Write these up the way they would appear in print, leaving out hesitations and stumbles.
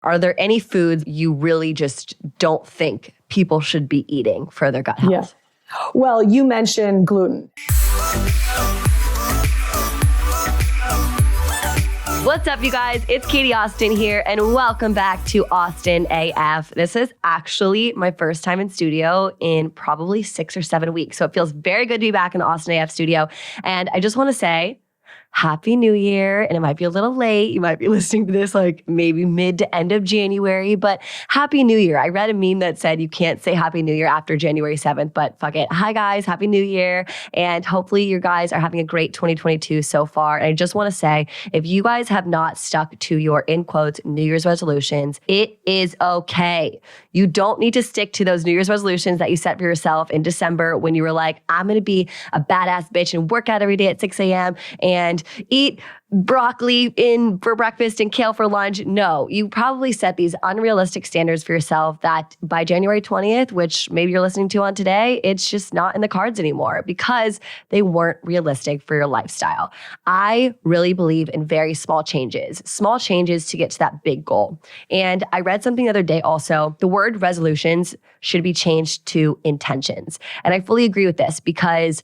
Are there any foods you really just don't think people should be eating for their gut health? Yeah. Well, you mentioned gluten. What's up, you guys? It's Katie Austin here, and welcome back to Austin AF. This is actually my first time in studio in probably 6 or 7 weeks, so it feels very good to be back in the Austin AF studio. And I just want to say, Happy New Year. And it might be a little late. You might be listening to this like maybe mid to end of January, but Happy New Year. I read a meme that said you can't say Happy New Year after January 7th, but fuck it. Hi guys, Happy New Year. And hopefully you guys are having a great 2022 so far. And I just want to say, if you guys have not stuck to your, in quotes, New Year's resolutions, it is okay. You don't need to stick to those New Year's resolutions that you set for yourself in December when you were like, I'm going to be a badass bitch and work out every day at 6 a.m. and eat broccoli for breakfast and kale for lunch. No, you probably set these unrealistic standards for yourself that by January 20th, which maybe you're listening to on today, it's just not in the cards anymore because they weren't realistic for your lifestyle. I really believe in very small changes to get to that big goal. And I read something the other day also, the word resolutions should be changed to intentions. And I fully agree with this because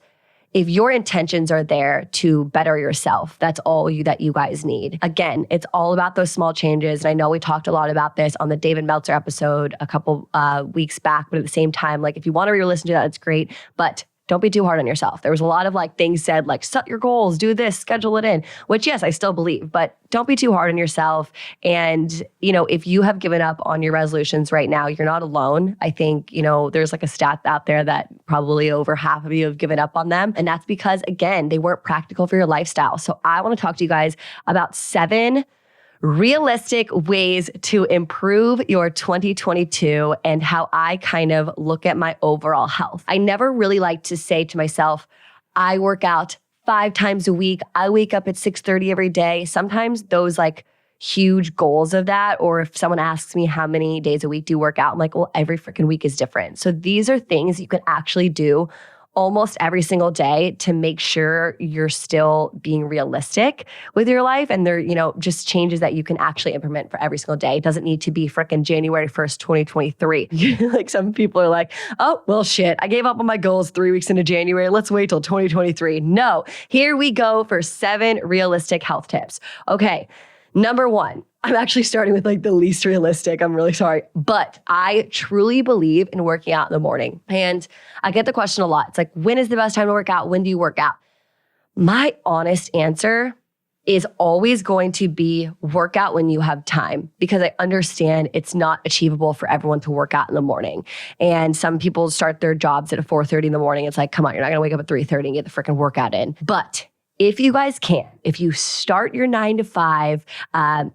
if your intentions are there to better yourself, that's all that you guys need. Again, it's all about those small changes. And I know we talked a lot about this on the David Meltzer episode a couple weeks back, but at the same time, like if you want to re-listen to that, it's great. But don't be too hard on yourself. There was a lot of like things said like set your goals, do this, schedule it in, which yes, I still believe, but don't be too hard on yourself. And, you know, if you have given up on your resolutions right now, you're not alone. I think, you know, there's like a stat out there that probably over half of you have given up on them. And that's because, again, they weren't practical for your lifestyle. So I want to talk to you guys about 7 realistic ways to improve your 2022 and how I kind of look at my overall health. I never really like to say to myself, I work out 5 times a week. I wake up at 6:30 every day. Sometimes those like huge goals of that, or if someone asks me how many days a week do you work out, I'm like, well, every freaking week is different. So these are things you can actually do almost every single day to make sure you're still being realistic with your life. And they're, you know, just changes that you can actually implement for every single day. It doesn't need to be freaking January 1st, 2023. Like some people are like, oh, well, shit, I gave up on my goals 3 weeks into January. Let's wait till 2023. No, here we go for 7 realistic health tips. Okay. Number 1, I'm actually starting with like the least realistic. I'm really sorry. But I truly believe in working out in the morning. And I get the question a lot. It's like, when is the best time to work out? When do you work out? My honest answer is always going to be work out when you have time, because I understand it's not achievable for everyone to work out in the morning. And some people start their jobs at 4:30 in the morning. It's like, come on, you're not going to wake up at 3:30 and get the freaking workout in. But if you guys can, if you start your 9 to 5,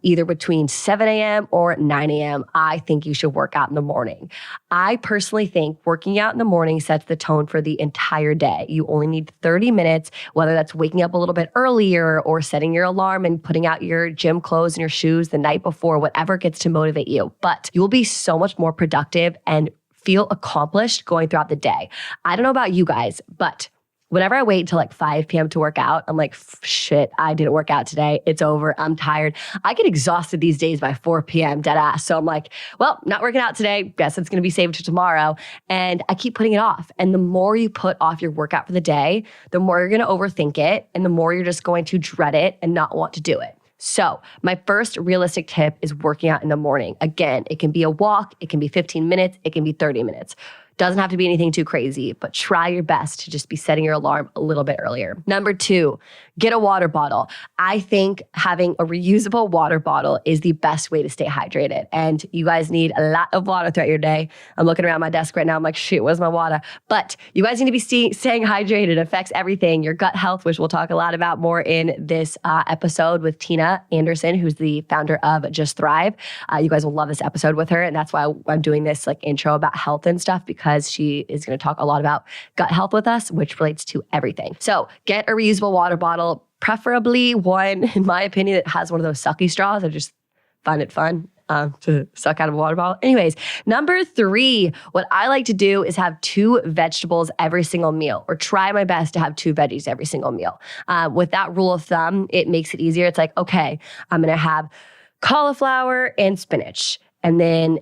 either between 7 a.m. or 9 a.m., I think you should work out in the morning. I personally think working out in the morning sets the tone for the entire day. You only need 30 minutes, whether that's waking up a little bit earlier or setting your alarm and putting out your gym clothes and your shoes the night before, whatever gets to motivate you. But you will be so much more productive and feel accomplished going throughout the day. I don't know about you guys, but whenever I wait until like 5 p.m. to work out, I'm like, shit, I didn't work out today. It's over. I'm tired. I get exhausted these days by 4 p.m. dead ass. So I'm like, well, not working out today. Guess it's going to be saved to tomorrow. And I keep putting it off. And the more you put off your workout for the day, the more you're going to overthink it. And the more you're just going to dread it and not want to do it. So my first realistic tip is working out in the morning. Again, it can be a walk. It can be 15 minutes. It can be 30 minutes. Doesn't have to be anything too crazy, but try your best to just be setting your alarm a little bit earlier. Number 2, get a water bottle. I think having a reusable water bottle is the best way to stay hydrated. And you guys need a lot of water throughout your day. I'm looking around my desk right now. I'm like, shit, where's my water? But you guys need to be staying hydrated. It affects everything. Your gut health, which we'll talk a lot about more in this episode with Tina Anderson, who's the founder of Just Thrive. You guys will love this episode with her. And that's why I'm doing this like intro about health and stuff, because she is going to talk a lot about gut health with us, which relates to everything. So get a reusable water bottle, preferably one, in my opinion, that has one of those sucky straws. I just find it fun to suck out of a water bottle. Anyways, number 3, what I like to do is have 2 vegetables every single meal, or try my best to have 2 veggies every single meal. With that rule of thumb, it makes it easier. It's like, okay, I'm going to have cauliflower and spinach. And then,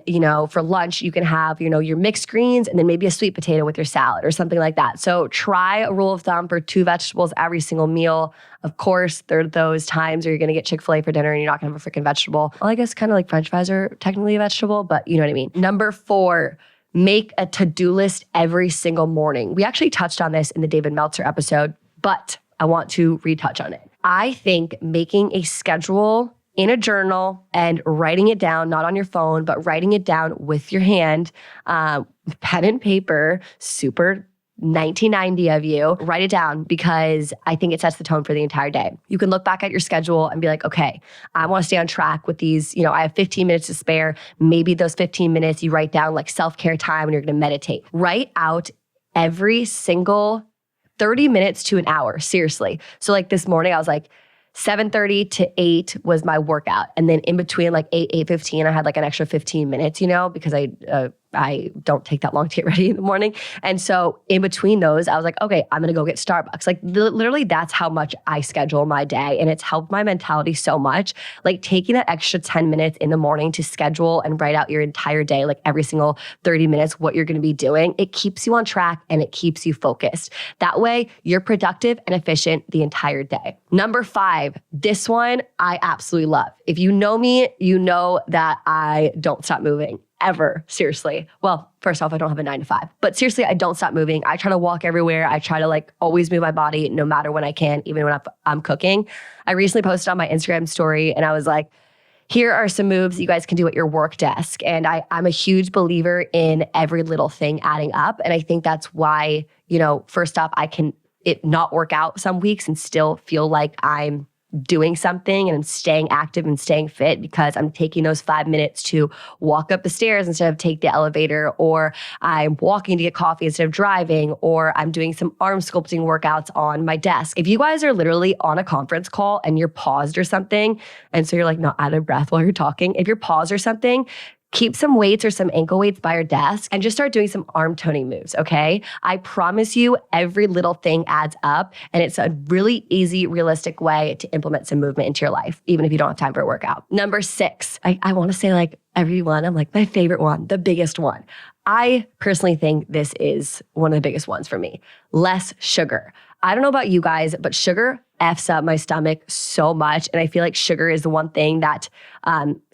for lunch, you can have, your mixed greens and then maybe a sweet potato with your salad or something like that. So try a rule of thumb for 2 vegetables every single meal. Of course, there are those times where you're going to get Chick-fil-A for dinner and you're not going to have a freaking vegetable. Well, I guess kind of like French fries are technically a vegetable, but you know what I mean. Number 4, make a to-do list every single morning. We actually touched on this in the David Meltzer episode, but I want to retouch on it. I think making a schedule in a journal and writing it down, not on your phone, but writing it down with your hand, pen and paper, super 1990 of you, write it down because I think it sets the tone for the entire day. You can look back at your schedule and be like, okay, I want to stay on track with these, I have 15 minutes to spare. Maybe those 15 minutes you write down like self-care time and you're going to meditate. Write out every single 30 minutes to an hour, seriously. So like this morning I was like, 7:30 to 8 was my workout. And then in between like 8:15, I had like an extra 15 minutes, because I don't take that long to get ready in the morning. And so in between those, I was like, okay, I'm going to go get Starbucks. Like literally that's how much I schedule my day. And it's helped my mentality so much. Like taking that extra 10 minutes in the morning to schedule and write out your entire day, like every single 30 minutes, what you're going to be doing, it keeps you on track and it keeps you focused. That way you're productive and efficient the entire day. Number 5, this one I absolutely love. If you know me, you know that I don't stop moving. Ever, seriously. Well, first off, I don't have a 9 to 5, but seriously, I don't stop moving. I try to walk everywhere. I try to like always move my body no matter when I can, even when I'm cooking. I recently posted on my Instagram story and I was like, here are some moves you guys can do at your work desk. And I'm a huge believer in every little thing adding up. And I think that's why, first off, I can not work out some weeks and still feel like I'm doing something and I'm staying active and staying fit because I'm taking those 5 minutes to walk up the stairs instead of take the elevator, or I'm walking to get coffee instead of driving, or I'm doing some arm sculpting workouts on my desk. If you guys are literally on a conference call and you're paused or something, and so you're like not out of breath while you're talking, if you're paused or something, keep some weights or some ankle weights by your desk and just start doing some arm toning moves, okay? I promise you every little thing adds up and it's a really easy, realistic way to implement some movement into your life, even if you don't have time for a workout. Number 6, I want to say like everyone, I'm like my favorite one, the biggest one. I personally think this is one of the biggest ones for me. Less sugar. I don't know about you guys, but sugar F's up my stomach so much. And I feel like sugar is the one thing that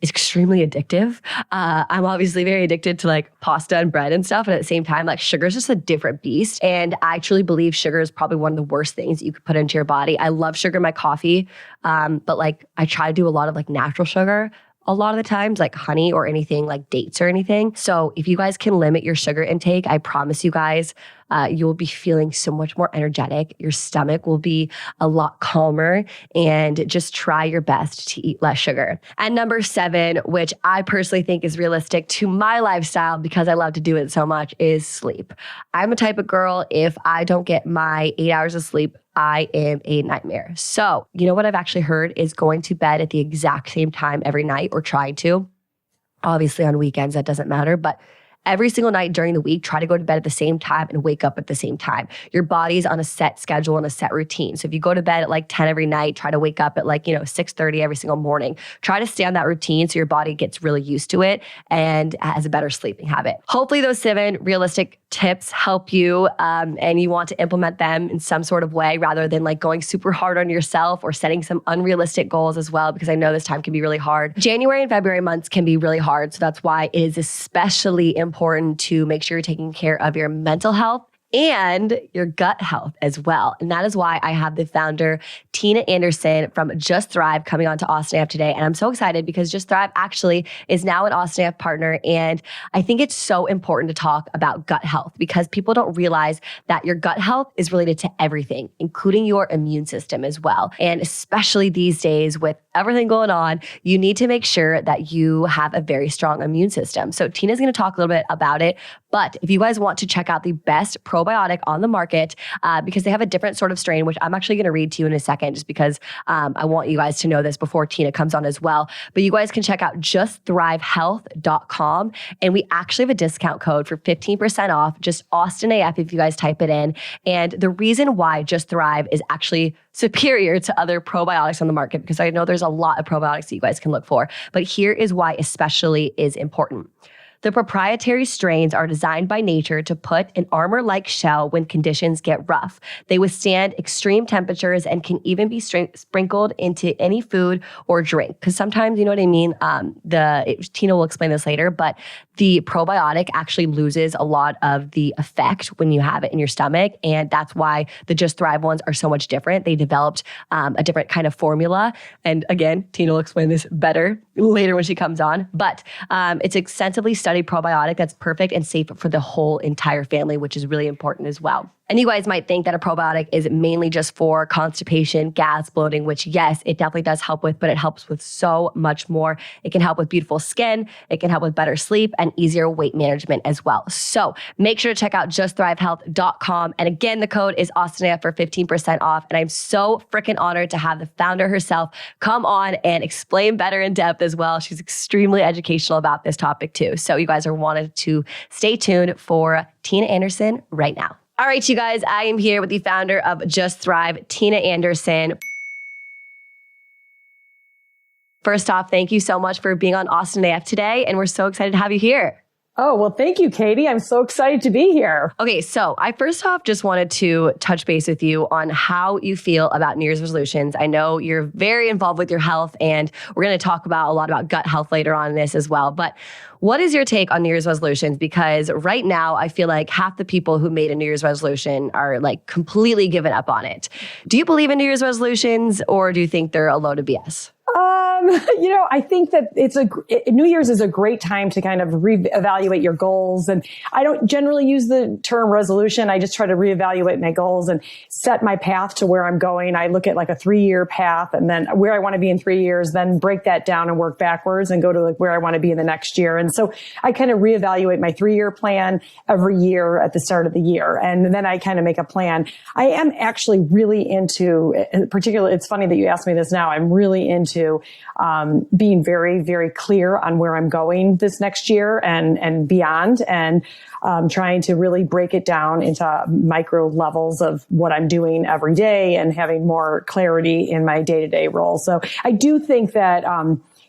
is extremely addictive. I'm obviously very addicted to like pasta and bread and stuff. And at the same time, like sugar is just a different beast. And I truly believe sugar is probably one of the worst things that you could put into your body. I love sugar in my coffee, but like I try to do a lot of like natural sugar. A lot of the times, like honey or anything like dates or anything. So if you guys can limit your sugar intake, I promise you guys, you will be feeling so much more energetic. Your stomach will be a lot calmer, and just try your best to eat less sugar. And number 7, which I personally think is realistic to my lifestyle because I love to do it so much, is sleep. I'm a type of girl, if I don't get my 8 hours of sleep, I am a nightmare. So, you know what I've actually heard is going to bed at the exact same time every night, or trying to. Obviously on weekends, that doesn't matter, but every single night during the week, try to go to bed at the same time and wake up at the same time. Your body's on a set schedule and a set routine. So if you go to bed at like 10 every night, try to wake up at like, 6:30 every single morning. Try to stay on that routine so your body gets really used to it and has a better sleeping habit. Hopefully those 7 realistic tips help you and you want to implement them in some sort of way rather than like going super hard on yourself or setting some unrealistic goals as well, because I know this time can be really hard. January and February months can be really hard. So that's why it is especially important to make sure you're taking care of your mental health and your gut health as well. And that is why I have the founder, Tina Anderson from Just Thrive, coming on to Austin AF today. And I'm so excited because Just Thrive actually is now an Austin AF partner. And I think it's so important to talk about gut health because people don't realize that your gut health is related to everything, including your immune system as well. And especially these days with everything going on, you need to make sure that you have a very strong immune system. So Tina's going to talk a little bit about it. But if you guys want to check out the best probiotic on the market because they have a different sort of strain, which I'm actually going to read to you in a second just because I want you guys to know this before Tina comes on as well. But you guys can check out justthrivehealth.com, and we actually have a discount code for 15% off, just Austin AF if you guys type it in. And the reason why Just Thrive is actually superior to other probiotics on the market, because I know there's a lot of probiotics that you guys can look for, but here is why especially is important. The proprietary strains are designed by nature to put an armor-like shell when conditions get rough. They withstand extreme temperatures and can even be sprinkled into any food or drink. Because sometimes, you know what I mean? Tina will explain this later, but the probiotic actually loses a lot of the effect when you have it in your stomach. And that's why the Just Thrive ones are so much different. They developed a different kind of formula. And again, Tina will explain this better later when she comes on. But it's extensively studied probiotic that's perfect and safe for the whole entire family, which is really important as well. And you guys might think that a probiotic is mainly just for constipation, gas, bloating, which yes, it definitely does help with, but it helps with so much more. It can help with beautiful skin. It can help with better sleep and easier weight management as well. So make sure to check out justthrivehealth.com. And again, the code is AustinAF for 15% off. And I'm so freaking honored to have the founder herself come on and explain better in depth as well. She's extremely educational about this topic too. So you guys are wanted to stay tuned for Tina Anderson right now. All right, you guys, I am here with the founder of Just Thrive, Tina Anderson. First off, thank you so much for being on Austin AF today, and we're so excited to have you here. Oh, well, thank you, Katie. I'm so excited to be here. Okay, so I first off just wanted to touch base with you on how you feel about New Year's resolutions. I know you're very involved with your health, and we're going to talk about a lot about gut health later on in this as well. But what is your take on New Year's resolutions? Because right now, I feel like half the people who made a New Year's resolution are like completely given up on it. Do you believe in New Year's resolutions, or do you think they're a load of BS? I think that New Year's is a great time to kind of reevaluate your goals. And I don't generally use the term resolution. I just try to reevaluate my goals and set my path to where I'm going. I look at like a 3-year path and then where I want to be in 3 years, then break that down and work backwards and go to like where I want to be in the next year. And so I kind of reevaluate my 3-year plan every year at the start of the year. And then I kind of make a plan. I am actually really into, particularly, it's funny that you asked me this now. I'm really into being very, very clear on where I'm going this next year and beyond, and trying to really break it down into micro levels of what I'm doing every day and having more clarity in my day-to-day role. So I do think that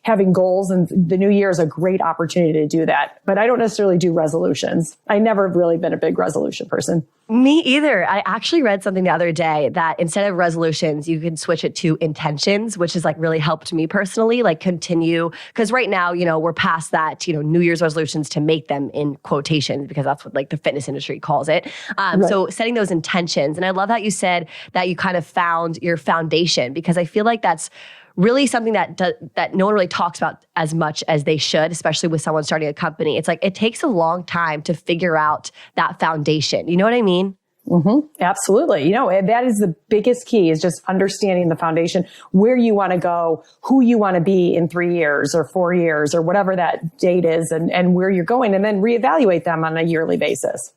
having goals and the new year is a great opportunity to do that. But I don't necessarily do resolutions. I never have really been a big resolution person. Me either. I actually read something the other day that instead of resolutions, you can switch it to intentions, which has like really helped me personally, like continue. Because right now, we're past that, New Year's resolutions to make them in quotations, because that's what like the fitness industry calls it. Right. So setting those intentions. And I love that you said that you kind of found your foundation, because I feel like that's really something that no one really talks about as much as they should, especially with someone starting a company. It's like, it takes a long time to figure out that foundation. You know what I mean? Mm-hmm. Absolutely. That is the biggest key, is just understanding the foundation, where you want to go, who you want to be in 3 years or 4 years or whatever that date is, and where you're going, and then reevaluate them on a yearly basis.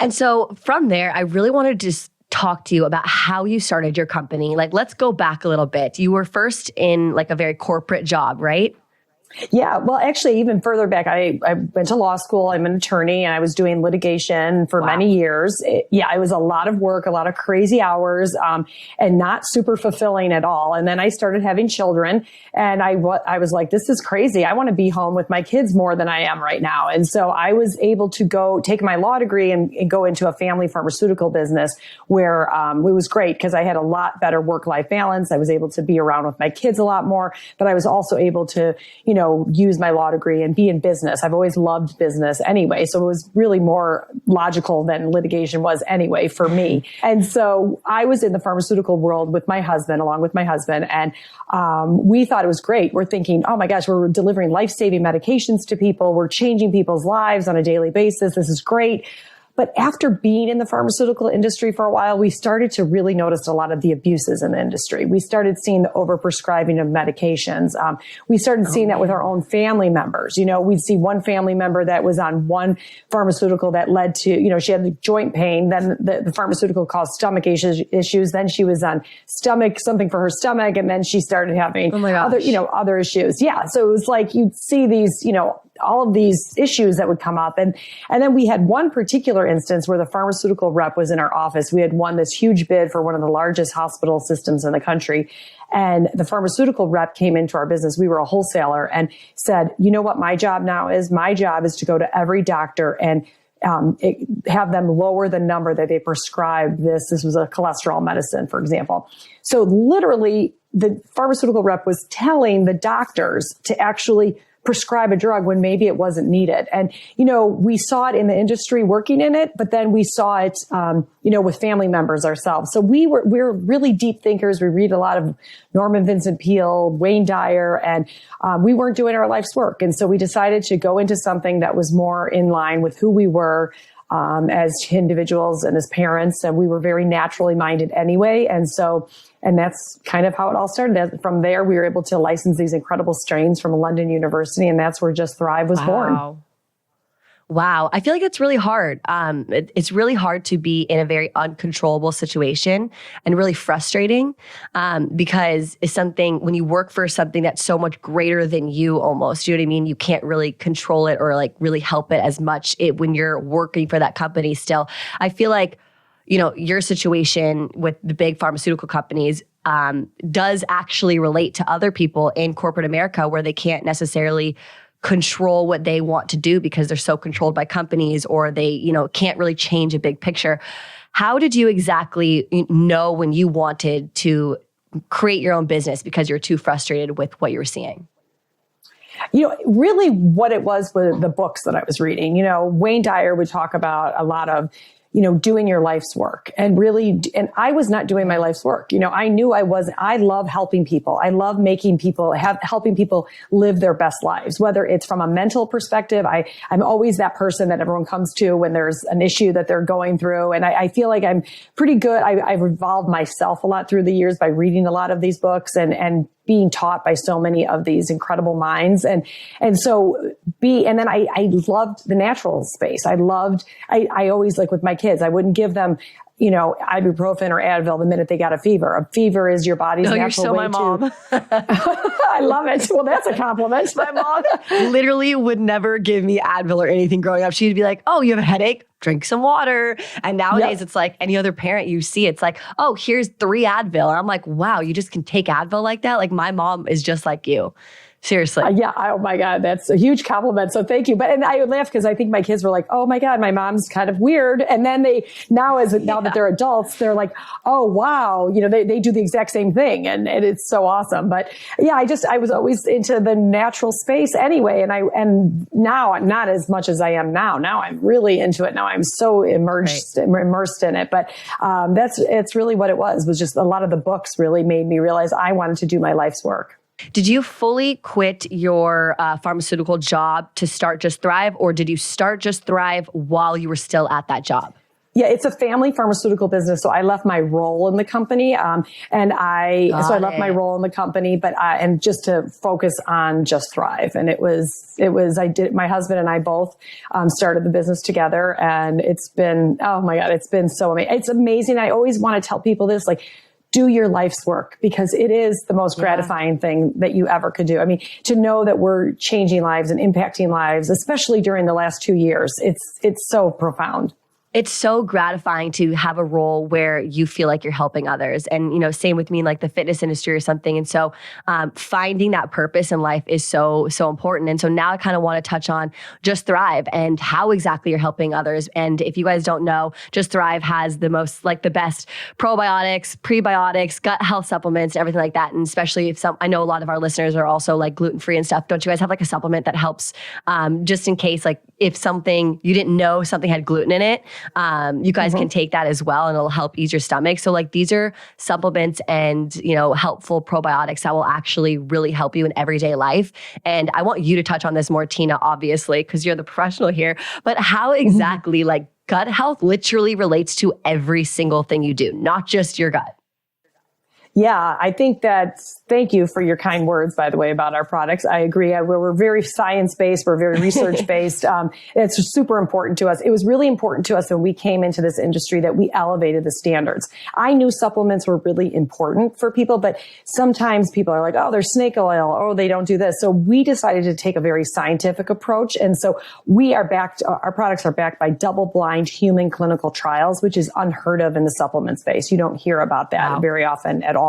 And so from there, I really want to just talk to you about how you started your company. Like, let's go back a little bit. You were first in like a very corporate job, right? Yeah. Well, actually, even further back, I went to law school. I'm an attorney, and I was doing litigation for many years. It was a lot of work, a lot of crazy hours, and not super fulfilling at all. And then I started having children, and I was like, this is crazy. I want to be home with my kids more than I am right now. And so I was able to go take my law degree and go into a family pharmaceutical business where it was great, because I had a lot better work-life balance. I was able to be around with my kids a lot more, but I was also able to, use my law degree and be in business. I've always loved business anyway. So it was really more logical than litigation was anyway for me. And so I was in the pharmaceutical world along with my husband. And we thought it was great. We're thinking, oh my gosh, we're delivering life-saving medications to people. We're changing people's lives on a daily basis. This is great. But after being in the pharmaceutical industry for a while, we started to really notice a lot of the abuses in the industry. We started seeing the overprescribing of medications. We started seeing that with our own family members. We'd see one family member that was on one pharmaceutical that led to, she had joint pain. Then the pharmaceutical caused stomach issues. Then she was on something for her stomach. And then she started having other issues. Yeah. So it was like you'd see these, all of these issues that would come up. And then we had one particular instance where the pharmaceutical rep was in our office. We had won this huge bid for one of the largest hospital systems in the country. And the pharmaceutical rep came into our business. We were a wholesaler and said, you know what my job now is? My job is to go to every doctor and have them lower the number that they prescribe this. This was a cholesterol medicine, for example. So literally the pharmaceutical rep was telling the doctors to actually prescribe a drug when maybe it wasn't needed. And, we saw it in the industry working in it, but then we saw it, with family members ourselves. So we're really deep thinkers. We read a lot of Norman Vincent Peale, Wayne Dyer, and we weren't doing our life's work. And so we decided to go into something that was more in line with who we were as individuals and as parents. And we were very naturally minded anyway. And that's kind of how it all started. From there, we were able to license these incredible strains from London University, and that's where Just Thrive was born. Wow. I feel like it's really hard. It's really hard to be in a very uncontrollable situation and really frustrating because it's something, when you work for something that's so much greater than you almost, you know what I mean? You can't really control it or like really help it as much when you're working for that company still. I feel like, your situation with the big pharmaceutical companies does actually relate to other people in corporate America where they can't necessarily control what they want to do because they're so controlled by companies, or they, can't really change a big picture. How did you exactly know when you wanted to create your own business because you're too frustrated with what you were seeing? Really what it was the books that I was reading. Wayne Dyer would talk about a lot of doing your life's work and I was not doing my life's work. I knew I love helping people. I love helping people live their best lives, whether it's from a mental perspective. I'm always that person that everyone comes to when there's an issue that they're going through. And I feel like I'm pretty good. I've evolved myself a lot through the years by reading a lot of these books and being taught by so many of these incredible minds. And then I loved the natural space. I always, like with my kids, I wouldn't give them, ibuprofen or Advil the minute they got a fever. A fever is your body's natural way my mom. I love it. Well, that's a compliment. My mom literally would never give me Advil or anything growing up. She'd be like, oh, you have a headache? Drink some water. And nowadays It's like any other parent you see, it's like, oh, here's 3 Advil. And I'm like, wow, you just can take Advil like that? Like my mom is just like you. Seriously. Oh my God. That's a huge compliment. So thank you. And I would laugh because I think my kids were like, oh my God, my mom's kind of weird. And then now that they're adults, they're like, oh wow, they do the exact same thing. And it's so awesome. But yeah, I was always into the natural space anyway. And now not as much as I am now. Now I'm really into it. Now I'm so immersed in it. But it's really what it was just a lot of the books really made me realize I wanted to do my life's work. Did you fully quit your pharmaceutical job to start Just Thrive, or did you start Just Thrive while you were still at that job? Yeah, it's a family pharmaceutical business. So I left my role in the company, I left my role in the company, and just to focus on Just Thrive. And my husband and I both started the business together, and it's been, oh my God, it's been so amazing. It's amazing. I always want to tell people this, like, do your life's work, because it is the most gratifying thing that you ever could do. I mean, to know that we're changing lives and impacting lives, especially during the last 2 years, it's so profound. It's so gratifying to have a role where you feel like you're helping others. And, same with me in like the fitness industry or something. And so finding that purpose in life is so, so important. And so now I kind of want to touch on Just Thrive and how exactly you're helping others. And if you guys don't know, Just Thrive has the best probiotics, prebiotics, gut health supplements, everything like that. And especially I know a lot of our listeners are also like gluten-free and stuff. Don't you guys have like a supplement that helps just in case, like if you didn't know something had gluten in it? You guys can take that as well, and it'll help ease your stomach. So like these are supplements and, helpful probiotics that will actually really help you in everyday life. And I want you to touch on this more, Tina, obviously, because you're the professional here. But how exactly like gut health literally relates to every single thing you do, not just your gut? Yeah, I think thank you for your kind words, by the way, about our products. I agree. We're very science-based. We're very research-based. It's super important to us. It was really important to us when we came into this industry that we elevated the standards. I knew supplements were really important for people, but sometimes people are like, oh, there's snake oil. Oh, they don't do this. So we decided to take a very scientific approach. And so our products are backed by double-blind human clinical trials, which is unheard of in the supplement space. You don't hear about that very often at all.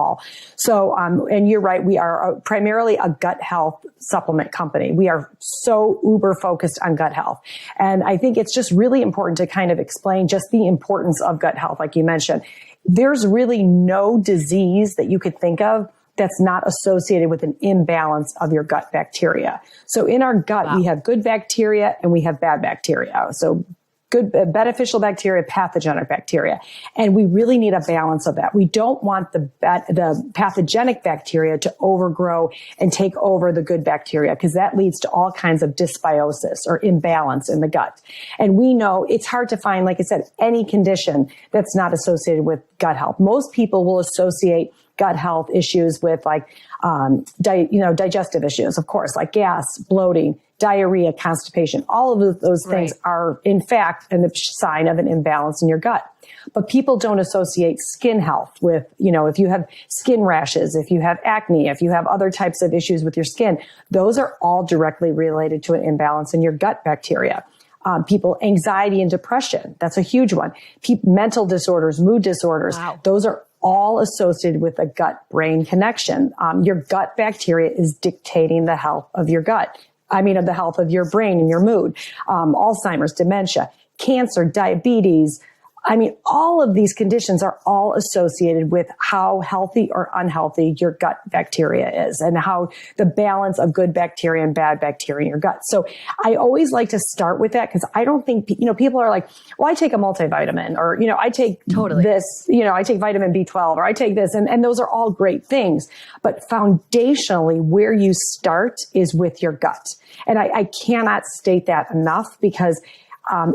So, and you're right, we are primarily a gut health supplement company. We are so uber focused on gut health. And I think it's just really important to kind of explain just the importance of gut health. Like you mentioned, there's really no disease that you could think of that's not associated with an imbalance of your gut bacteria. So in our gut, we have good bacteria and we have bad bacteria. So good beneficial bacteria, pathogenic bacteria. And we really need a balance of that. We don't want the pathogenic bacteria to overgrow and take over the good bacteria, because that leads to all kinds of dysbiosis or imbalance in the gut. And we know it's hard to find, like I said, any condition that's not associated with gut health. Most people will associate gut health issues with like, digestive issues, of course, like gas, bloating, diarrhea, constipation. All of those things are, in fact, a sign of an imbalance in your gut. But people don't associate skin health with, if you have skin rashes, if you have acne, if you have other types of issues with your skin, those are all directly related to an imbalance in your gut bacteria. Anxiety and depression, that's a huge one. Mental disorders, mood disorders, those are all associated with a gut-brain connection. Your gut bacteria is dictating the health of your gut. Of the health of your brain and your mood. Alzheimer's, dementia, cancer, diabetes. All of these conditions are all associated with how healthy or unhealthy your gut bacteria is and how the balance of good bacteria and bad bacteria in your gut. So I always like to start with that, because I don't think, people are like, well, I take a multivitamin, or, I take this, I take vitamin B12, or I take this. And those are all great things. But foundationally, where you start is with your gut. And I cannot state that enough, because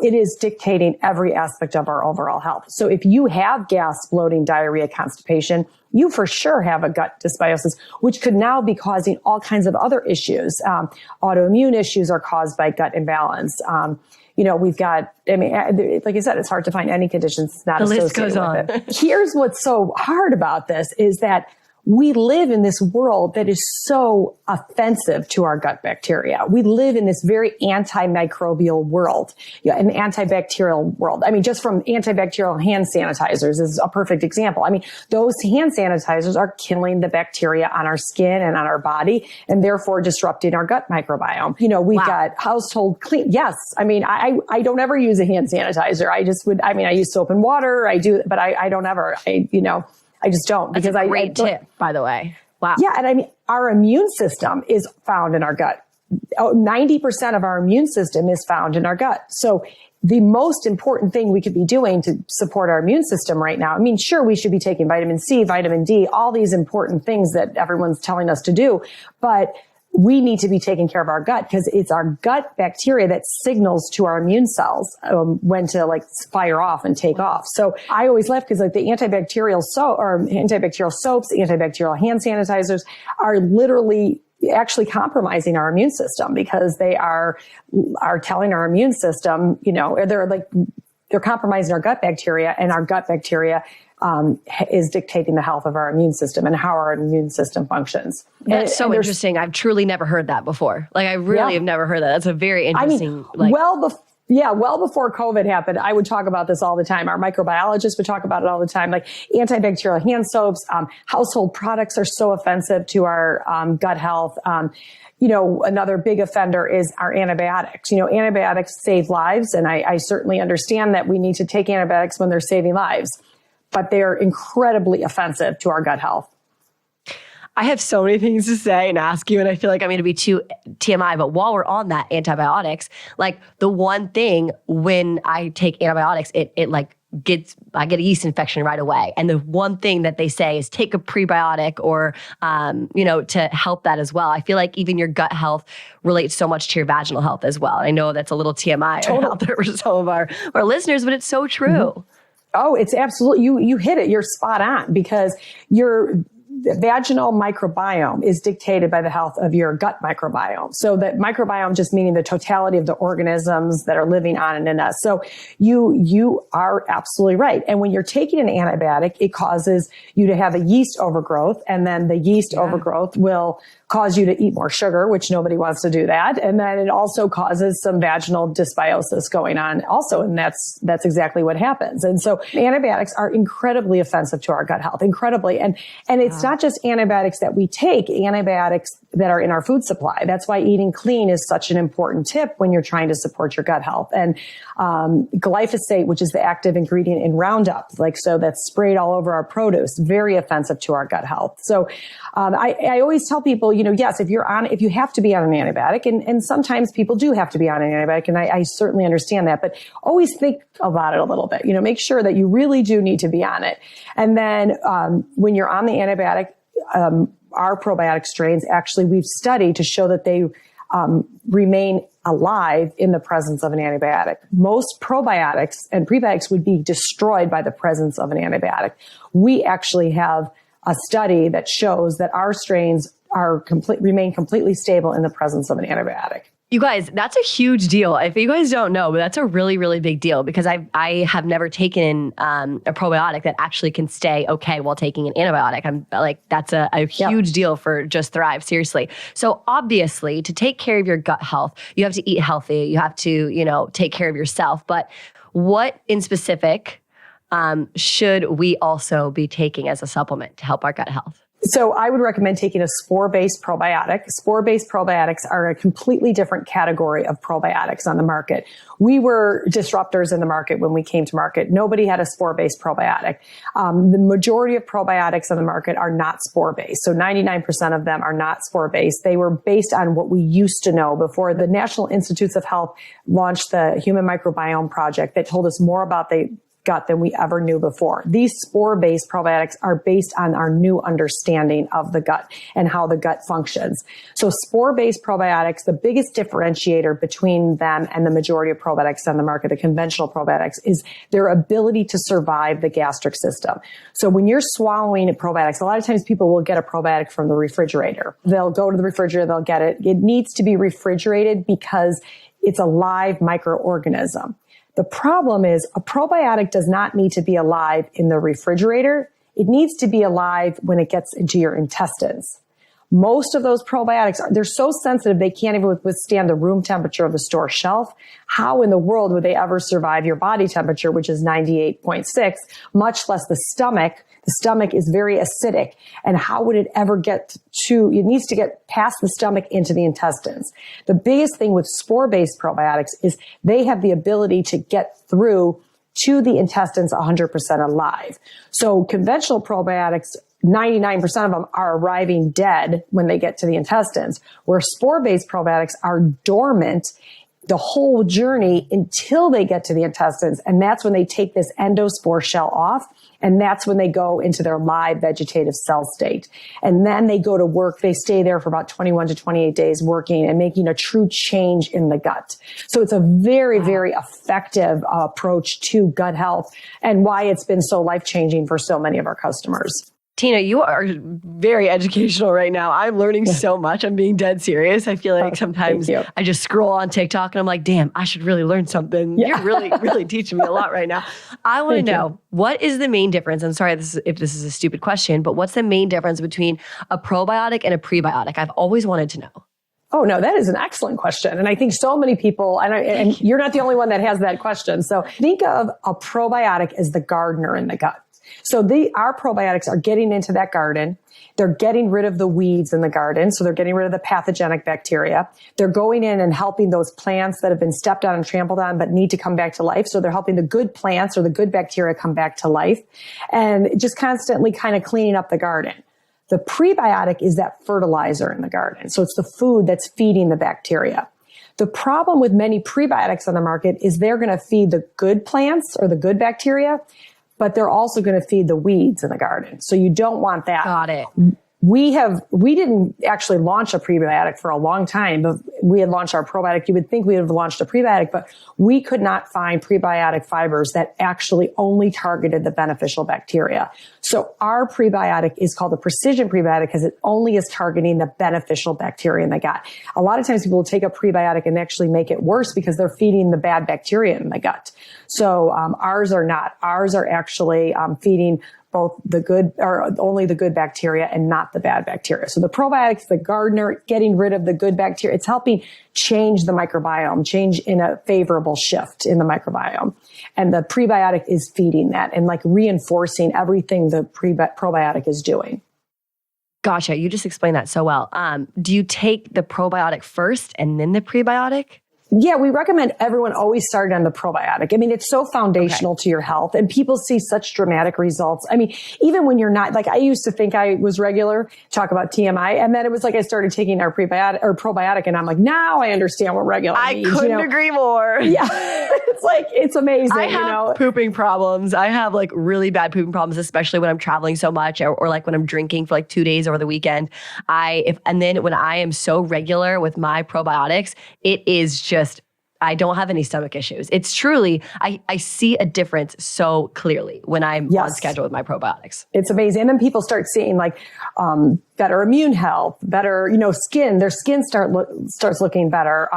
it is dictating every aspect of our overall health. So if you have gas, bloating, diarrhea, constipation, you for sure have a gut dysbiosis, which could now be causing all kinds of other issues. Autoimmune issues are caused by gut imbalance. We've got, like I said, it's hard to find any conditions not associated with it. Here's what's so hard about this is that we live in this world that is so offensive to our gut bacteria. We live in this very antimicrobial world, an antibacterial world. Just from antibacterial hand sanitizers is a perfect example. Those hand sanitizers are killing the bacteria on our skin and on our body, and therefore disrupting our gut microbiome. We've got household clean. Yes. I don't ever use a hand sanitizer. I use soap and water. I do, but I don't ever, I just don't. That's a great tip, by the way. Wow. Yeah. And our immune system is found in our gut. 90% of our immune system is found in our gut. So the most important thing we could be doing to support our immune system right now, sure, we should be taking vitamin C, vitamin D, all these important things that everyone's telling us to do, but we need to be taking care of our gut, because it's our gut bacteria that signals to our immune cells when to fire off and take off. So I always laugh, because the antibacterial soaps, antibacterial hand sanitizers are literally actually compromising our immune system, because they are telling our immune system, they're compromising our gut bacteria, and our gut bacteria is dictating the health of our immune system and how our immune system functions. That's so interesting. I've truly never heard that before. I really have never heard that. That's a very interesting. Well before COVID happened, I would talk about this all the time. Our microbiologists would talk about it all the time. Antibacterial hand soaps, household products are so offensive to our gut health. Another big offender is our antibiotics. Antibiotics save lives, and I certainly understand that we need to take antibiotics when they're saving lives, but they're incredibly offensive to our gut health. I have so many things to say and ask you, and I feel like I'm going to be too TMI. But while we're on that antibiotics, like the one thing when I take antibiotics, it like I get a yeast infection right away. And the one thing that they say is take a prebiotic or, to help that as well. I feel like even your gut health relates so much to your vaginal health as well. I know that's a little TMI out there for some of our listeners, but it's so true. Mm-hmm. Oh, it's absolutely, you hit it. You're spot on, because the vaginal microbiome is dictated by the health of your gut microbiome. So that microbiome just meaning the totality of the organisms that are living on and in us. So you are absolutely right. And when you're taking an antibiotic, it causes you to have a yeast overgrowth, and then the yeast overgrowth will cause you to eat more sugar, which nobody wants to do that. And then it also causes some vaginal dysbiosis going on also. And that's exactly what happens. And so antibiotics are incredibly offensive to our gut health, incredibly. And it's not just antibiotics that we take, antibiotics that are in our food supply. That's why eating clean is such an important tip when you're trying to support your gut health. And glyphosate, which is the active ingredient in Roundup, so that's sprayed all over our produce, very offensive to our gut health. So I always tell people, yes, if you have to be on an antibiotic, and sometimes people do have to be on an antibiotic, and I certainly understand that, but always think about it a little bit. Make sure that you really do need to be on it. And then when you're on the antibiotic, our probiotic strains, actually, we've studied to show that they remain alive in the presence of an antibiotic. Most probiotics and prebiotics would be destroyed by the presence of an antibiotic. We actually have a study that shows that our strains remain completely stable in the presence of an antibiotic. You guys, that's a huge deal. If you guys don't know, but that's a really, really big deal, because I have never taken a probiotic that actually can stay okay while taking an antibiotic. I'm like, that's a huge deal for Just Thrive, seriously. So obviously, to take care of your gut health, you have to eat healthy. You have to, take care of yourself. But what in specific should we also be taking as a supplement to help our gut health? So I would recommend taking a spore-based probiotic. Spore-based probiotics are a completely different category of probiotics on the market. We were disruptors in the market when we came to market. Nobody had a spore-based probiotic. The majority of probiotics on the market are not spore-based. So 99% of them are not spore-based. They were based on what we used to know before the National Institutes of Health launched the Human Microbiome Project that told us more about the gut than we ever knew before. These spore-based probiotics are based on our new understanding of the gut and how the gut functions. So spore-based probiotics, the biggest differentiator between them and the majority of probiotics on the market, the conventional probiotics, is their ability to survive the gastric system. So when you're swallowing probiotics, a lot of times people will get a probiotic from the refrigerator. They'll go to the refrigerator, they'll get it. It needs to be refrigerated because it's a live microorganism. The problem is a probiotic does not need to be alive in the refrigerator. It needs to be alive when it gets into your intestines. Most of those probiotics, they're so sensitive they can't even withstand the room temperature of the store shelf. How in the world would they ever survive your body temperature, which is 98.6, much less the stomach? The stomach is very acidic. And how would it ever it needs to get past the stomach into the intestines. The biggest thing with spore-based probiotics is they have the ability to get through to the intestines 100% alive. So conventional probiotics, 99% of them are arriving dead when they get to the intestines, where spore-based probiotics are dormant the whole journey until they get to the intestines. And that's when they take this endospore shell off. And that's when they go into their live vegetative cell state. And then they go to work. They stay there for about 21 to 28 days working and making a true change in the gut. So it's a very, very effective approach to gut health and why it's been so life-changing for so many of our customers. Tina, you are very educational right now. I'm learning so much. I'm being dead serious. I feel like sometimes I just scroll on TikTok and I'm like, damn, I should really learn something. Yeah. You're really, really teaching me a lot right now. I want to know, what is the main difference? I'm sorry if this is a stupid question, but what's the main difference between a probiotic and a prebiotic? I've always wanted to know. Oh, no, that is an excellent question. And I think so many people, and you're not the only one that has that question. So think of a probiotic as the gardener in the gut. So our probiotics are getting into that garden. They're getting rid of the weeds in the garden. So they're getting rid of the pathogenic bacteria. They're going in and helping those plants that have been stepped on and trampled on but need to come back to life. So they're helping the good plants or the good bacteria come back to life and just constantly kind of cleaning up the garden. The prebiotic is that fertilizer in the garden. So it's the food that's feeding the bacteria. The problem with many prebiotics on the market is they're going to feed the good plants or the good bacteria, but they're also going to feed the weeds in the garden. So you don't want that. Got it. We didn't actually launch a prebiotic for a long time, but we had launched our probiotic. You would think we would have launched a prebiotic, but we could not find prebiotic fibers that actually only targeted the beneficial bacteria. So our prebiotic is called a precision prebiotic because it only is targeting the beneficial bacteria in the gut. A lot of times people will take a prebiotic and actually make it worse because they're feeding the bad bacteria in the gut. So ours are not. Ours are actually feeding both the good or only the good bacteria and not the bad bacteria. So the probiotics, the gardener, getting rid of the good bacteria, it's helping change the microbiome, change in a favorable shift in the microbiome. And the prebiotic is feeding that and like reinforcing everything the probiotic is doing. Gotcha. You just explained that so well. Do you take the probiotic first and then the prebiotic? Yeah, we recommend everyone always start on the probiotic. I mean, it's so foundational to your health and people see such dramatic results. I mean, even when you're not, like I used to think I was regular, talk about TMI, and then it was like I started taking our prebiotic or probiotic and I'm like, now I understand what regular means. I couldn't agree more. Yeah. It's like, it's amazing. I have pooping problems. I have like really bad pooping problems, especially when I'm traveling so much or like when I'm drinking for like 2 days over the weekend. And then when I am so regular with my probiotics, it is just, I don't have any stomach issues. It's truly, I see a difference so clearly when I'm on schedule with my probiotics. It's amazing. And then people start seeing like better immune health, better, skin. Their skin starts looking better,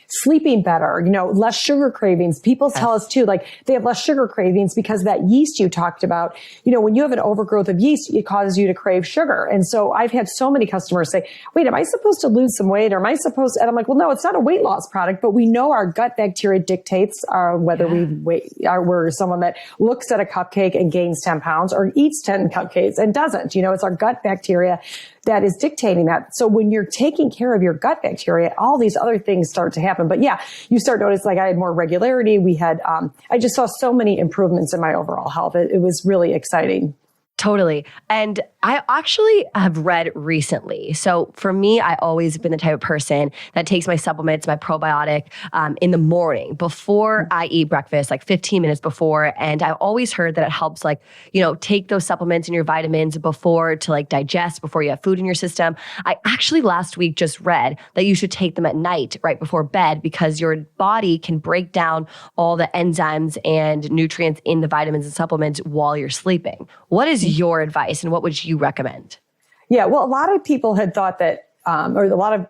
sleeping better, less sugar cravings. People tell us too, like they have less sugar cravings because that yeast you talked about, when you have an overgrowth of yeast, it causes you to crave sugar. And so I've had so many customers say, wait, am I supposed to lose some weight? Or am I supposed to? And I'm like, well, no, it's not a weight loss product, but we know our gut bacteria dictates whether we're someone that looks at a cupcake and gains 10 pounds or eats 10 cupcakes and doesn't. It's our gut bacteria that is dictating that. So when you're taking care of your gut bacteria, all these other things start to happen. But yeah, you start noticing like I had more regularity. We had, I just saw so many improvements in my overall health. It was really exciting. Totally. And I actually have read recently. So for me, I always been the type of person that takes my supplements, my probiotic in the morning before I eat breakfast, like 15 minutes before. And I always heard that it helps take those supplements and your vitamins before to like digest, before you have food in your system. I actually last week just read that you should take them at night right before bed because your body can break down all the enzymes and nutrients in the vitamins and supplements while you're sleeping. What is your advice and what would you recommend? Yeah, well, a lot of people had thought that, or a lot of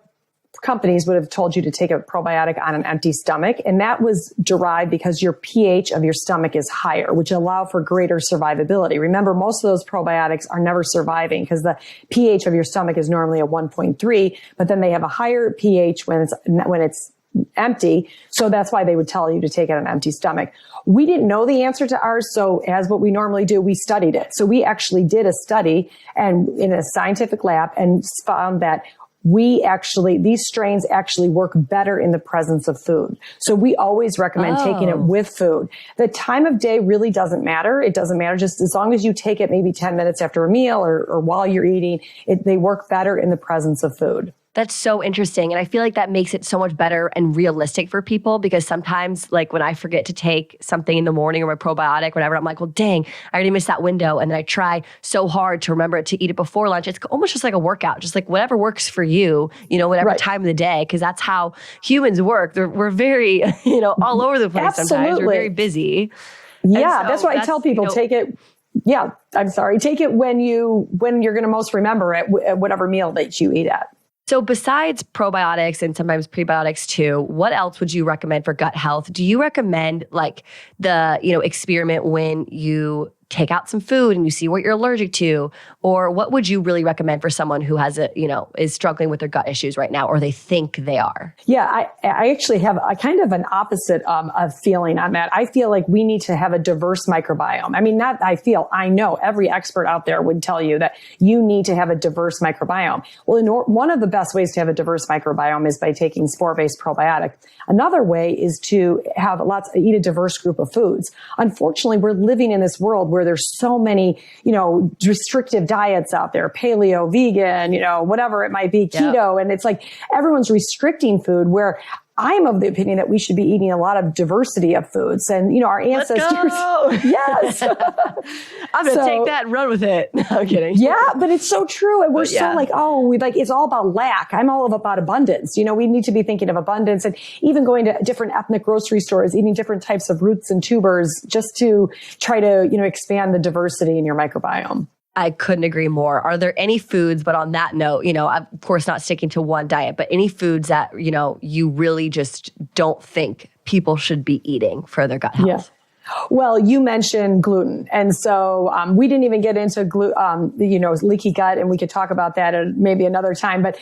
companies would have told you to take a probiotic on an empty stomach. And that was derived because your pH of your stomach is higher, which allow for greater survivability. Remember, most of those probiotics are never surviving because the pH of your stomach is normally a 1.3, but then they have a higher pH when it's empty. So that's why they would tell you to take it on an empty stomach. We didn't know the answer to ours. So as what we normally do, we studied it. So we actually did a study and in a scientific lab and found that these strains actually work better in the presence of food. So we always recommend taking it with food. The time of day really doesn't matter. It doesn't matter. Just as long as you take it maybe 10 minutes after a meal or while you're eating, they work better in the presence of food. That's so interesting. And I feel like that makes it so much better and realistic for people because sometimes like when I forget to take something in the morning or my probiotic, whatever, I'm like, well, dang, I already missed that window. And then I try so hard to remember to eat it before lunch. It's almost just like a workout, just like whatever works for you, whatever time of the day, because that's how humans work. We're very, all over the place. Absolutely. Sometimes we're very busy. Yeah, so that's why I tell people, take it. Yeah, I'm sorry. Take it when you're going to most remember it, at whatever meal that you eat at. So besides probiotics and sometimes prebiotics too, what else would you recommend for gut health? Do you recommend like the, experiment when you take out some food and you see what you're allergic to? Or what would you really recommend for someone who has is struggling with their gut issues right now, or they think they are? Yeah, I actually have a kind of an opposite of feeling on that. I feel like we need to have a diverse microbiome. I mean, I know every expert out there would tell you that you need to have a diverse microbiome. Well, one of the best ways to have a diverse microbiome is by taking spore-based probiotic. Another way is to have eat a diverse group of foods. Unfortunately, we're living in this world where where there's so many, restrictive diets out there, paleo, vegan, whatever it might be, keto. And it's like everyone's restricting food, where I'm of the opinion that we should be eating a lot of diversity of foods. And, our ancestors. Yes. I'm going to take that and run with it. No, I'm kidding. Yeah, but it's so true. And we're so it's all about lack. I'm all about abundance. We need to be thinking of abundance, and even going to different ethnic grocery stores, eating different types of roots and tubers, just to try to, expand the diversity in your microbiome. I couldn't agree more. Are there any foods, but on that note, of course not sticking to one diet, but any foods that, you really just don't think people should be eating for their gut health? Yeah. Well, you mentioned gluten. And so we didn't even get into leaky gut, and we could talk about that at maybe another time. But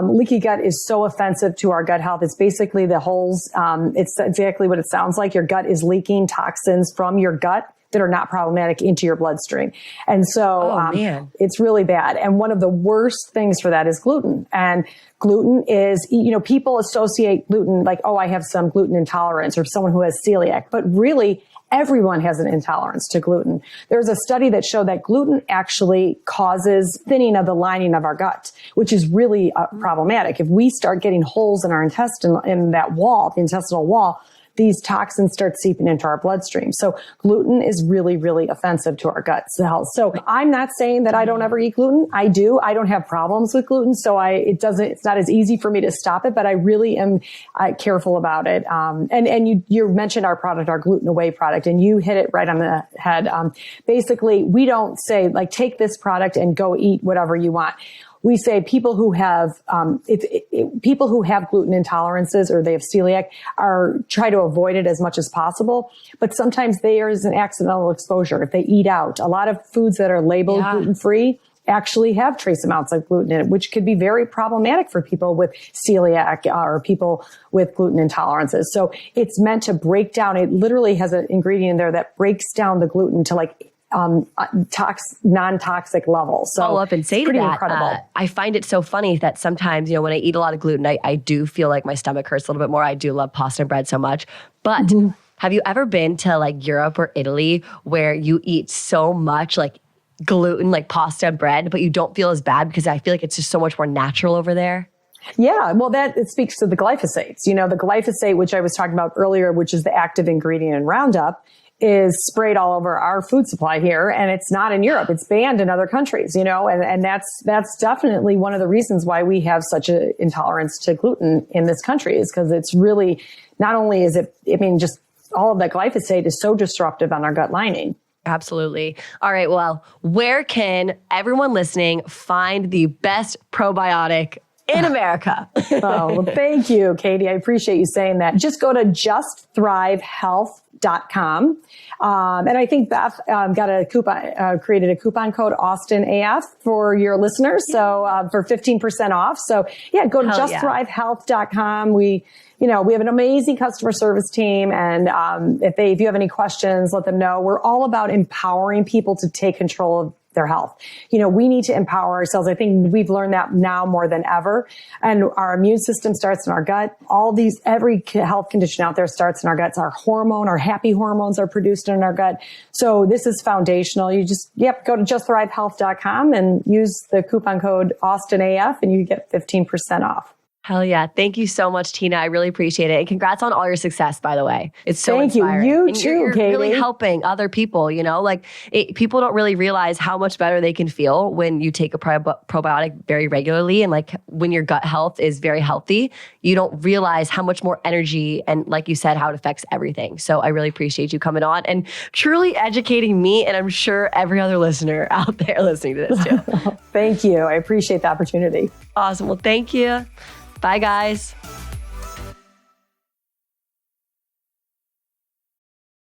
leaky gut is so offensive to our gut health. It's basically the holes. It's exactly what it sounds like. Your gut is leaking toxins from your gut that are not problematic into your bloodstream. And so it's really bad. And one of the worst things for that is gluten. And gluten is, people associate gluten like, oh, I have some gluten intolerance, or someone who has celiac. But really, everyone has an intolerance to gluten. There's a study that showed that gluten actually causes thinning of the lining of our gut, which is really problematic. If we start getting holes in our intestine, in that wall, the intestinal wall, these toxins start seeping into our bloodstream. So gluten is really, really offensive to our gut health. So I'm not saying that I don't ever eat gluten. I do. I don't have problems with gluten. So it's not as easy for me to stop it, but I really am careful about it. And you mentioned our product, our Gluten Away product, and you hit it right on the head. Basically, we don't say like, take this product and go eat whatever you want. We say people who have people who have gluten intolerances, or they have celiac, try to avoid it as much as possible. But sometimes there is an accidental exposure if they eat out. A lot of foods that are labeled gluten-free actually have trace amounts of gluten in it, which could be very problematic for people with celiac or people with gluten intolerances. So it's meant to break down. It literally has an ingredient in there that breaks down the gluten to like non-toxic levels. So follow up and say to that, incredible. I find it so funny that sometimes, when I eat a lot of gluten, I do feel like my stomach hurts a little bit more. I do love pasta and bread so much. But have you ever been to like Europe or Italy where you eat so much like gluten, like pasta and bread, but you don't feel as bad because I feel like it's just so much more natural over there? Yeah, well, it speaks to the glyphosates. The glyphosate, which I was talking about earlier, which is the active ingredient in Roundup, is sprayed all over our food supply here, and it's not in Europe. It's banned in other countries, and that's definitely one of the reasons why we have such an intolerance to gluten in this country, is because it's really, not only is it, just all of that glyphosate is so disruptive on our gut lining. Absolutely. All right. Well, where can everyone listening find the best probiotic in America? Well, thank you, Katie. I appreciate you saying that. Just go to justthrivehealth.com. And I think Beth created a coupon code AustinAF for your listeners. So for 15% off. So go to justthrivehealth.com. We have an amazing customer service team. And if you have any questions, let them know. We're all about empowering people to take control of their health. We need to empower ourselves. I think we've learned that now more than ever. And our immune system starts in our gut. Every health condition out there starts in our guts. Our happy hormones are produced in our gut. So this is foundational. You just, go to justthrivehealth.com and use the coupon code AustinAF and you get 15% off. Hell yeah. Thank you so much, Tina. I really appreciate it. And congrats on all your success, by the way. It's so inspiring. Thank you. You too, you're Katie. really helping other people, people don't really realize how much better they can feel when you take a probiotic very regularly. And like when your gut health is very healthy, you don't realize how much more energy and, like you said, how it affects everything. So I really appreciate you coming on and truly educating me. And I'm sure every other listener out there listening to this too. Thank you. I appreciate the opportunity. Awesome. Well, thank you. Bye, guys.